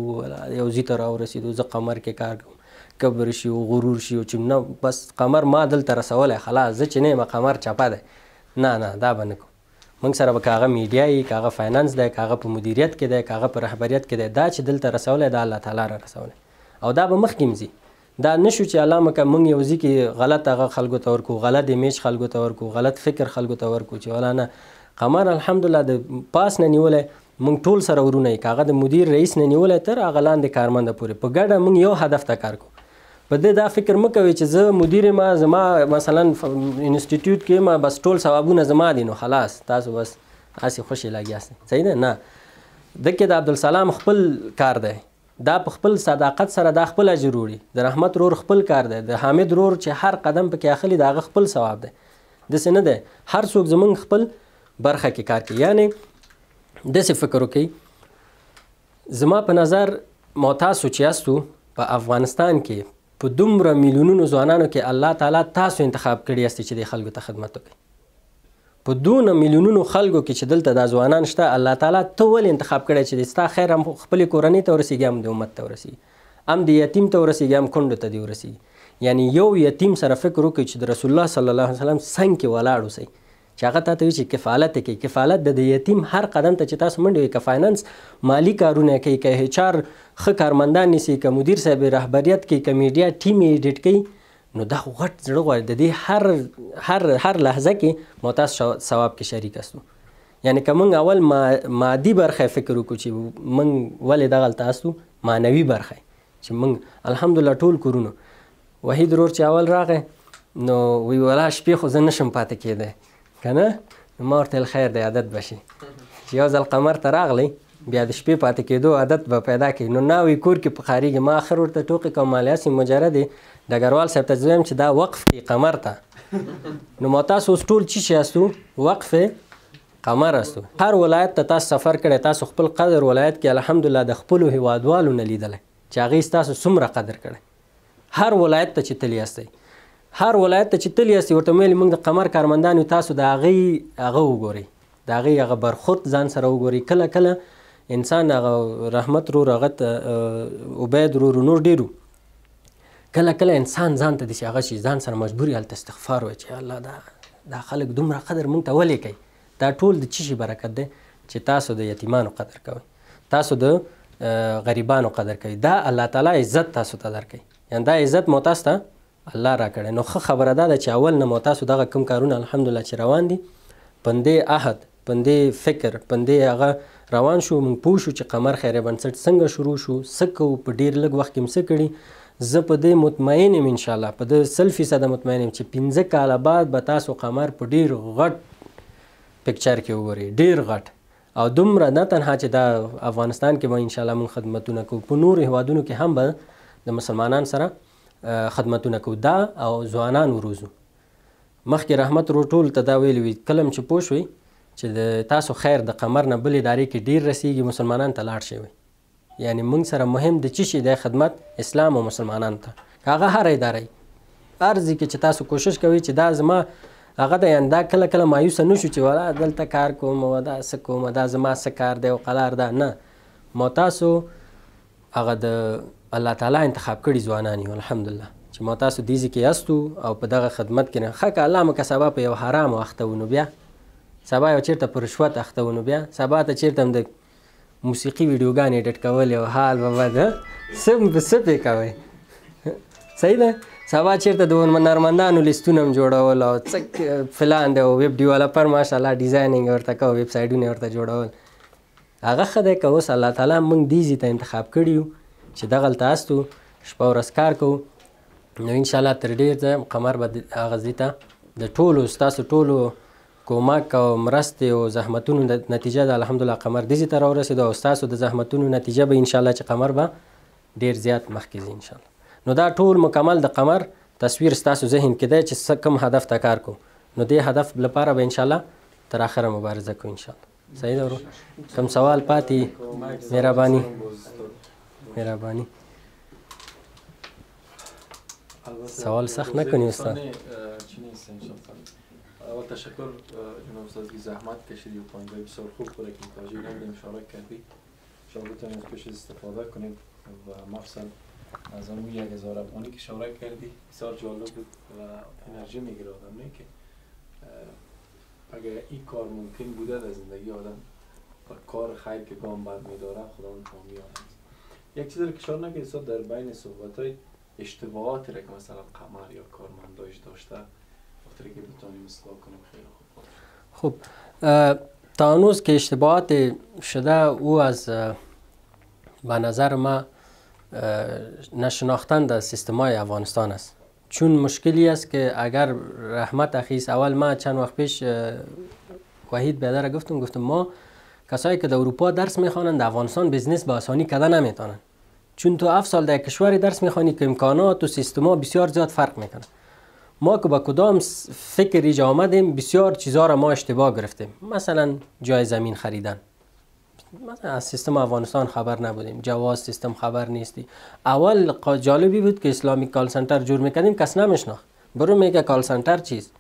Speaker 1: یو ځای ته راورسېدو زه قمر کې کار کوم، کبر شي او غرور شي چې نه بس قمر ما دلته رسولی خلاص زه چې نه یم قمر چپه دی. نه دا به نه کوو. موږ سره به که هغه میډیا وي، که هغه فاینانس دی، که هغه په مدیریت کې دی، که هغه په رهبریت کې دی، دا چې دلته رسولی دا الله تعالی را رسولی او دا به مخکې ځي. دا نشو چې الله مکه موږ یو ځای کې غلط هغه خلکو ته ورکو، غلط ایمیج خلکو ته ورکو، غلط فکر خلکو ته ورکو چې ولا نه قمر الحمدلله د پاس نه نیولی موږ ټول سره ورونه یو، که هغه د مدیر رئیس نه نیولی تر هغه لاندې کارمنده پورې په ګډه موږ یو هدف ته کار کوو. په دې دا فکر مه کوئ چې زه مدیر یم، زما مثلا انسټیټیوټ کې یم بس ټول ثوابونه زما دي نو خلاص تاسو بس هسې خوشې لګیاستئ. صحیح ده؟ نه، دکې د عبدالسلام خپل کار دی، دا په خپل صداقت سره دا خپل اجر وړي. د رحمت رور خپل کار دی، د حامد رور چې هر قدم پکې اخلي د هغه خپل ثواب دی. داسې نه دی هر څوک زموږ خپل برخه کې کار کوي. یعنی داسې فکر وکړئ زما په نظر ما تاسو چې یاستو په افغانستان کې په دومره میلیونونو ځوانانو کې الله تعالی تاسو انتخاب کړي یاستئ چې د خلکو ته خدمت وکړئ. په دونه میلیونونو خلکو کې چې دلته دا ځوانان شته الله تعالی ته ولې انتخاب کړی چې ستا خیر هم خپلې کورنۍ ته ورسېږي، هم د امت ته ورسېږي، هم د یتیم ته ورسېږي، هم کونډو ته دې ورسېږي. یعنی یو یتیم سره فکر وکړئ چې د رسول الله صلی الله علیه وسلم څنګ کې ولاړ اوسئ چې هغه تاته وایي چې کفالت یې کوي. کفالت د یتیم هر قدم ته چې تاسو منډې وئ، که فاینانس مالي کارونه کوي، که HR ښه کارمندان نیسي، که مدیر صاحب رهبریت کوي، که میډیا ټیم یې ایډیټ کوي، نو دا خو غټ زړه غواړي. د دې هر لحظه کې ما تاسو ثواب کې شریک استو. یعنی که موږ اول مادي برخه فکر وکړو چې موږ ولې دغلته استو، معنوي برخه چې موږ الحمدلله ټول کورونو. وحید رور چې اول راغی نو وی ولا شپې خو زه نشم پاتې کېدی که نه، نو ما ورته ویل خیر دی عادت به شي چې یو ځل قمر ته راغلی بیا د شپې پاتې کېدو عادت به پیدا کړي. نو نه وی کور کې پخارېږي. ما آخر ورته ټوقې کوم مالیاسې مجرد ډګروال صاحب ته زه وایم چې دا وقف کې قمر ته. نو ما تاسو اوس ټول څه شي استو وقف قمر استو. هر ولایت ته تاسو سفر کړی، تاسو خپل قدر ولایت کې الحمدلله د خپلو هیوادوالو نه لیدلی چې هغوی ستاسو څومره قدر کړی. هر ولایت ته چې تللی یاستئ، هر ولایت ته چې تللی یاستئ ورته ویلي موږ د قمر کارمندان یو، تاسو د هغه وګورئ، د هغې هغه برخورد ځان سره وګورئ. کله کله انسان هغه رحمت رور، هغه عبید رور، نور ډېرو، کله کله انسان ځان ته داسې هغه شي ځان سره مجبور هلته استغفار وایي چې الله دا خلک دومره قدر موږ ته ولې کوي. دا ټول د څه شي برکت دی چې تاسو د یتیمانو قدر کوئ، تاسو د غریبانو قدر کوئ. دا الله تعالی عزت تاسو ته درکوي. یعنی دا عزت مو تاسو ته الله را کړی. نو ښه خبره دا ده چې اول نه مو تاسو دغه کوم کارونه الحمدلله چې روان دي په همدې عهد، په همدې فکر، په همدې هغه روان شو. موږ پوه شو چې قمر خیر بنسټ څنګه شروع شو، څه کوو، په ډېر لږ وخت کې م څه کړي. زه په دې مطمئن یم انشاءالله، په دې 100% مطمئن یم چې 15 کاله بعد به تاسو قمر په ډېر غټ پکچر کې وګورئ، ډېر غټ. او دومره نه تنها چې دا افغانستان کې به انشاءالله موږ خدمتونه کوو، په نورو هیوادونو کې هم به د مسلمانان سره خدمتونه کوو. دا او ځوانان وروزو. مخکې رحمت رو ټول ته دا ویلي وي کله چې پوه شوئ چې د تاسو خیر د قمر نه بلې ادارې کې ډېر رسیږي، مسلمانان ته لاړ شئ. یعنی موږ سره مهم د څه شي دی خدمت اسلام او مسلمانانو ته. که هغه هر اداره هر ځای کې چې تاسو کوشش کوئ چې دا زما هغه ده، یعنې دا کله کله مایوسه نه شو چې ولا دلته کار کوم او دا څه کوم، دا زما څه کار دی او قلار ده. نه، ما تاسو هغه د الله تعالی انتخاب کړي ځوانان یو الحمدلله چې ما تاسو دې ځای کې یاستو او په دغه خدمت کې نه. ښه که الله مو که سبا په یو حرام اخته و نو بیا سبا یو چېرته په رشوت اخته و نو بیا سبا ته چېرته هم د موسیقی ویدیوگان ایډیټ کول یو حال به بد څه پې کوئ صحیح ده سبا چېرته د هنرمندانو لیستونه هم جوړول او څه فلان دی ویب ډیولپر ماشاءالله ډیزاینینګ ورته کوو ویب سایټونه ورته جوړول هغه ښه دی که اوس الله تعالی موږ دې ځي ته انتخاب کړي یو چې دغلته هستو شپه ورځ کار کوو نو انشاءالله تر ډېر ځایه قمر به هغه ځي ته د ټولو ستاسو ټولو کومک او مرستې او زحمتونو نتیجه ده الحمدلله قمر دې ځي ته راورسېدو او ستاسو د زحمتونو نتیجه به انشاءالله چې قمر به ډېر زیات مخکې ځي انشاءالله نو دا ټول مکمل د قمر تصویر ستاسو ذهن کې دی چې کوم هدف ته کار کوو نو دې هدف لپاره به انشاءالله تر آخره مبارزه کوو انشاءالله صحیح ده ورو کوم سوال پاتې مهرباني سوال سخت نکنی استاد
Speaker 2: اول تشکر جناب استاد که زحمت کشیدی و پایان‌های بسیار خوب بود که متوجه نبودیم اشاره کردی شما بتونید از پیش استفاده کنیم و مفصل از اون 1000 افغانی که اشاره کردی بسیار جالب بود و انرژی میگیره آدم نه که اگر این کار ممکن بوده در زندگی آدم و کار خیر که گام برمیداره خدا اون کامیاب است. یک چیزی که اشاره نکردی استاد در بین صحبت‌های اشتباهاتی را که مثلا قمر یا کارمندایش داشته وقتی که بتونیم اصلاح کنیم خیلی خوب.
Speaker 1: خب تا هنوز که اشتباهات شده او از به نظر ما نشناختن در سیستم‌های افغانستان است چون مشکلی است که اگر رحمت اخیس اول ما چند وقت پیش وحید بیادر گفتم ما کسایی که در اروپا درس میخوانند در افغانستان بزنس به آسانی کردن نمیتونن چون تو 7 سال در کشور درس میخوانی که امکانات و سیستما بسیار زیاد فرق میکنه ما که با کدام فکر ایجا آمدیم بسیار چیزا را ما اشتباه گرفتیم مثلا جای زمین خریدن مثلا از سیستم افغانستان خبر نبودیم جواز سیستم خبر نیستی اول جالبی بود که اسلامی کال سنتر جور میکردیم کس نمیشناخت برو میگه کال سنتر چیست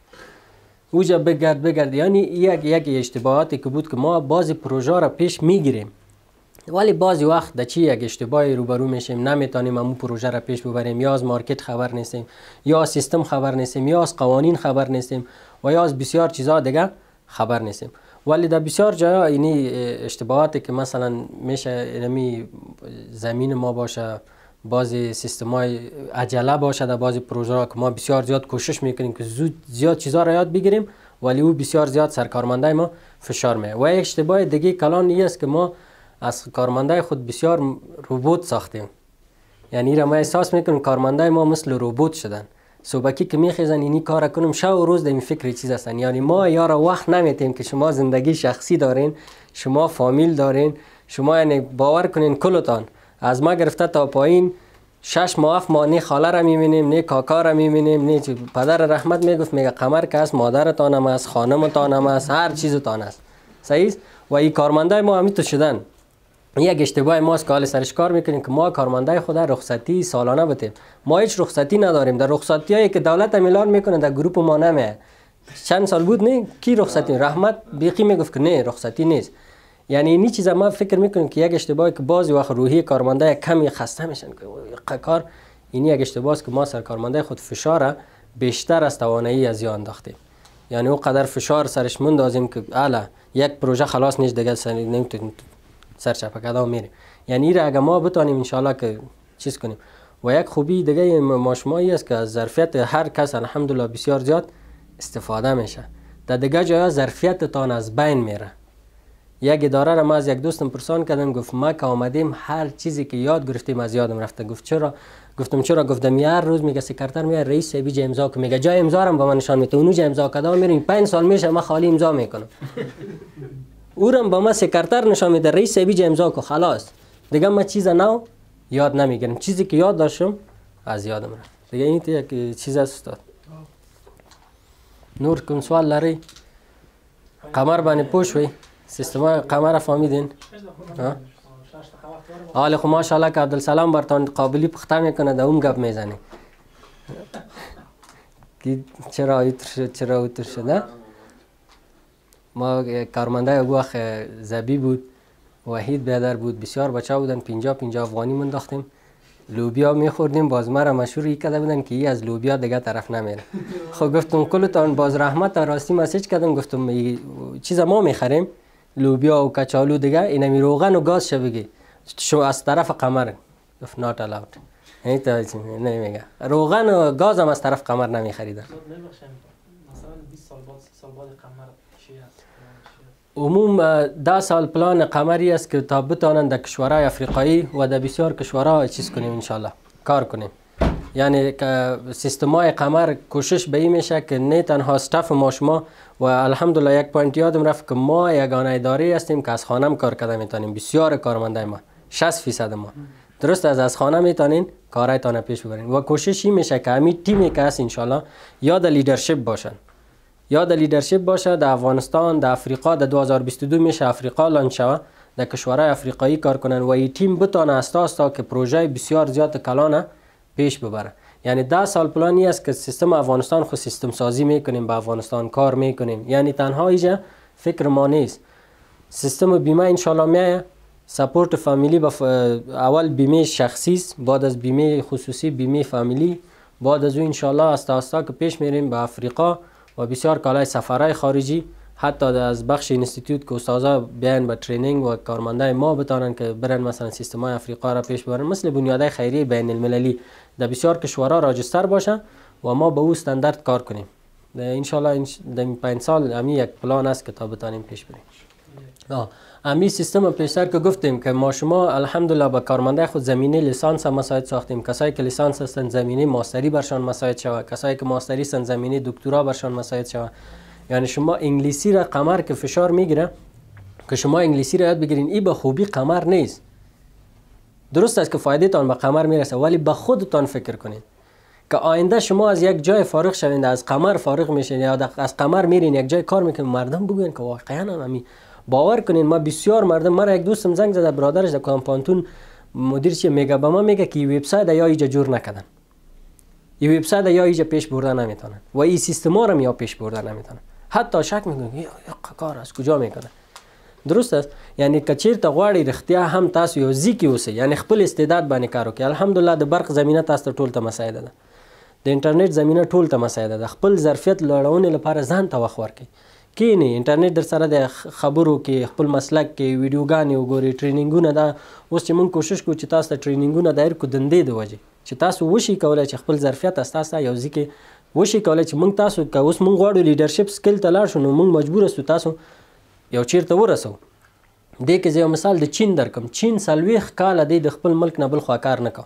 Speaker 1: اوجا بگرد یعنی یک اشتباهاتی که بود که ما بعضی پروژه را پیش میگیریم ولی بعضی وقت در چی یک اشتباهی روبرو میشیم نمیتونیم همون پروژه را پیش ببریم یا از مارکت خبر نیستیم یا از سیستم خبر نیستیم یا از قوانین خبر نیستیم و یا از بسیار چیزا دیگه خبر نیستیم ولی در بسیار جاها اینی اشتباهاتی که مثلا میشه اینمی زمین ما باشه بعضی سیستمای عجله باشه در بعضی پروژه ها که ما بسیار زیاد کوشش میکنیم که زیاد چیزا را یاد بگیریم ولی او بسیار زیاد سرکارمندای ما فشار میه و یک اشتباه دیگه کلان است که ما از کارمندای خود بسیار روبوت ساختیم یعنی را ما احساس میکنیم کارمندای ما مثل روبوت شدن صبحی که میخیزن اینی کار کنم شب و روز در این فکر چیز هستن یعنی ما یارا وقت نمیتیم که شما زندگی شخصی دارین شما فامیل دارین شما یعنی باور کنین کلتان از ما گرفته تا پایین 6 ماه 7 ماه نه خاله را میبینیم نه کاکا را میبینیم نه پدر رحمت میگفت میگه قمر که است مادرتان هم است خانمتان هم است هر چیزتان است صحیح و این کارمندای ما همین تو شدن یک اشتباه ماست که حال سرش کار میکنیم که ما کارمندای خود رخصتی سالانه بتیم ما هیچ رخصتی نداریم در رخصتی هایی که دولت اعلان میکنه در گروپ ما نمیه چند سال بود نه کی رخصتی رحمت بیخی میگفت که نه رخصتی نیست یعنی این چیز ما فکر میکنیم که یک اشتباهی که بعضی وقت روحی کارمندای کمی خسته میشن که کار این یک اشتباهی است که ما سر کارمندای خود فشار بیشتر از توانایی از یا انداختیم یعنی او قدر فشار سرش مندازیم که الا یک پروژه خلاص نیست دیگه نمیتونیم سر چپکدا میریم یعنی را اگه ما بتونیم ان شاءالله که چیز کنیم و یک خوبی دیگه ما شمایی است که از ظرفیت هر کس الحمدلله بسیار زیاد استفاده میشه در دیگه جاها ظرفیت تان از بین میره یک اداره را ما از یک دوستم پرسان کردم گفت ما که آمدیم هر چیزی که یاد گرفتیم از یادم رفته گفت چرا گفتم هر روز میگه سکرتر میاد رئیس بیج امضا که میگه جای امضا رو به من نشان میده اونجا امضا کدا میریم 5 سال میشه ما خالی امضا میکنم اورم با ما سکرتر نشان میده رئیس بیج امضا کو خلاص دیگه ما چیز نو یاد نمیگیرم چیزی که یاد داشتم از یادم رفت دیگه این یک چیز است استاد نور کوم سوال لري قمر باندې پوښوي سیستم قمر فهمیدین حال خو ماشاءالله که عبدالسلام برتان قابلی پخته میکنه در اون گپ میزنی که چرا اوتر شده ما کارمنده او وقت زبی بود وحید بیادر بود بسیار بچه بودن 50 افغانی منداختیم لوبیا میخوردیم باز مرا مشهوری کرده بودن که ای از لوبیا دیگه طرف نمیره خب گفتم کلتان باز رحمت راستی مسیج کردم گفتم چیز ما میخریم لوبیا و کچالو دیگه اینمی روغن و گاز بگی شو از طرف قمر if not allowed این تا نمیگه روغن و گاز هم از طرف قمر نمیخریدن.
Speaker 3: مثلا 20 سال بعد 30 سال بعد قمر چی است؟
Speaker 1: عموم 10 سال پلان قمری است که تا بتانند در کشورهای افریقایی و در بسیار کشورها چیز کنیم انشالله کار کنیم. یعنی سیستمای قمر کوشش به این میشه که نه تنها استاف ما شما و الحمدلله یک پوینت یادم رفت که ما یگانه اداره هستیم که از خانه کار کرده میتونیم. بسیار کارمندای ما 60% ما درست از خانه میتونین کارایتان پیش ببرین و کوشش این میشه که همین تیمی که هست انشالله یاد لیدرشپ باشن. یاد لیدرشپ باشه در افغانستان در افریقا در 2022 میشه افریقا لانچ شوه در کشورهای افریقایی کار کنن و این تیم بتونه استا که پروژه بسیار زیاد کلانه پیش ببره. یعنی 10 سال پلانی است که سیستم افغانستان خود سیستم سازی میکنیم به افغانستان کار میکنیم. یعنی تنها اینجا فکر ما نیست. سیستم بیمه انشالله میایه سپورت فامیلی اول بیمه شخصی است بعد از بیمه خصوصی بیمه فامیلی بعد از اون انشالله استا که پیش میریم به افریقا و بسیار کالای سفرهای خارجی حتی از بخش اینستیتوت که استادا بیان به ترینینگ و کارمندای ما بتانن که برن مثلا سیستمای افریقا را پیش ببرن مثل بنیادهای خیریه بین المللی در بسیار کشورها راجستر باشه و ما به او استاندارد کار کنیم. ان شاء الله در 5 سال امی یک پلان است که تا بتانیم پیش بریم. امی سیستم پیشتر که گفتیم که ما شما الحمدلله با کارمندای خود زمینه لیسانس هم مساعد ساختیم. کسایی که لیسانس هستن زمینه ماستری برشان مساعد شود، کسایی که ماستری هستن زمینه دکترا برشان مساعد شود. یعنی شما انگلیسی را قمر که فشار میگیره که شما انگلیسی را یاد بگیرین این به خوبی قمر نیست. درست است که فایده تان به قمر میرسه ولی به خودتان فکر کنین که آینده شما از یک جای فارغ شوین از قمر فارغ میشین یا از قمر میرین یک جای کار میکنین مردم بگوین که واقعا همین باور کنین. ما بسیار مردم مرا یک دوستم زنگ زده برادرش در کامپانتون مدیر چه میگه به ما میگه که این وبسایت یا اینجا جور نکردن این وبسایت یا اینجا پیش بردن نمیتونن و این سیستما رو یا پیش بردن نمیتونن. حتی شک میکنن یک کار از کجا میکنه. درست است. یعنی کچیر تا غواړي رختیا هم تاسو یو ځکه اوسئ یعنی خپل استعداد باندې کار وکړئ. الحمدلله د برق زمینه تاسو ټول ته مساعده ده د انټرنیټ زمینه ټول ته مساعده ده. خپل ظرفیت لوړونې لپاره ځان ته وخت ورکړئ. کینی انټرنیټ در سره د خبرو کې خپل مسلک کې ویډیوګانې وګورئ ټرینینګونه ده. اوس چې موږ کوشش کوو چې تاسو ته ټرینینګونه دایر کو دندې د وجې چې تاسو وشي کولای چې خپل ظرفیت تاسو یو ځکه وشي کولای چې موږ تاسو که اوس موږ غواړو لیډرشپ سکل ته لاړ شو نو موږ مجبور یو تاسو یو چیرته ورسو. دې کې یو مثال د چین درکم. چین 40 کاله د خپل ملک نه بل خوا کار نه کو.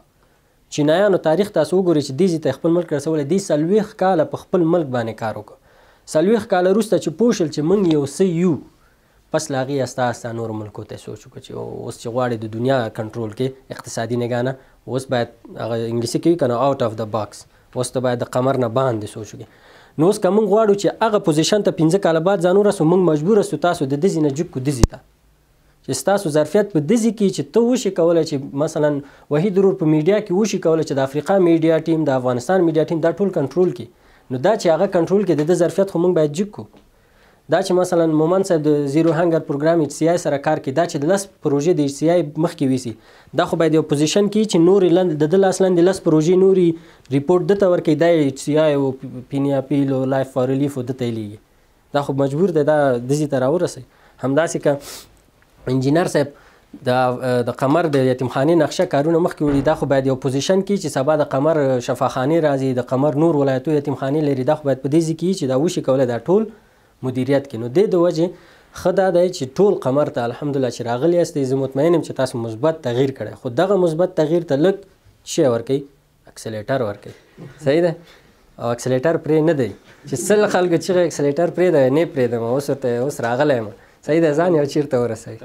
Speaker 1: چینایانو تاریخ تاسو وګورئ چې دیزي ته خپل ملک رسول دي 40 کاله په خپل ملک باندې کار وکړ. 40 کاله وروسته چې پوښل چې موږ یو څه یو پس لاغي اساسا نور ملکو ته سوچ وکړو چې اوس چې غواړي د دنیا کنټرول کې اقتصادي نگانه اوس باید هغه انګلیسي کې کنه اوټ اف د باکس اوس ته باید د قمر نه باندې سوچ وکړي. نو اوس که موږ غواړو چې هغه پوزیشن ته 15 کاله بعد ځان ورسو موږ مجبور یو تاسو د دزي نه جګ کو دزي ته چې تاسو ظرفیت په دزي کې چې ته وشي کولای چې مثلا وحید ضرور په میډیا کې وشي کولای چې د افریقا میډیا ټیم د افغانستان میډیا ټیم دا ټول کنټرول کړي. نو دا چې هغه کنټرول کې د ظرفیت خو موږ باید جګ کو. دا چې مثلا مومن صاحب د زیرو هنګر پروګرام ایچ سی آی سره کار کوي دا چې د لس پروژې د ایچ سی آی مخکې ویسي دا خو باید یو پوزیشن کې چې نورې لاندې د لاس لاندې لس پروژې نورې ریپورټ دته ورکوي دا ایچ سی آی او پینیا پیل او لایف فار ریلیف دته لیږي. دا خو مجبور دی دا دزي ته راورسوي. همداسې که انجینر صاحب د قمر د یتیمخانې نقشه کارونه مخکې وړي دا خو باید یو پوزیشن کې چې سبا د قمر شفاخانې راځي د قمر نور ولایتو یتیمخانې لري دا خو باید په دې ځای کې چې دا وشي کولی دا ټول مدیریت کې. نو د وجې ښه دا دی چې ټول قمر ته الحمدلله چې راغلی یاستئ زه مطمئن یم چې تاسو مثبت تغییر کړی خو دغه مثبت تغییر ته لږ شی ورکوئ اکسلیټر ورکوئ. صحیح ده او اکسلیټر پرې نه دی چې سل خلکو چغې اکسلیټر پرېږده نه پرېږدم اوس ورته اوس راغلی یم. صحیح ده ځان یو چیرته ورسوئ.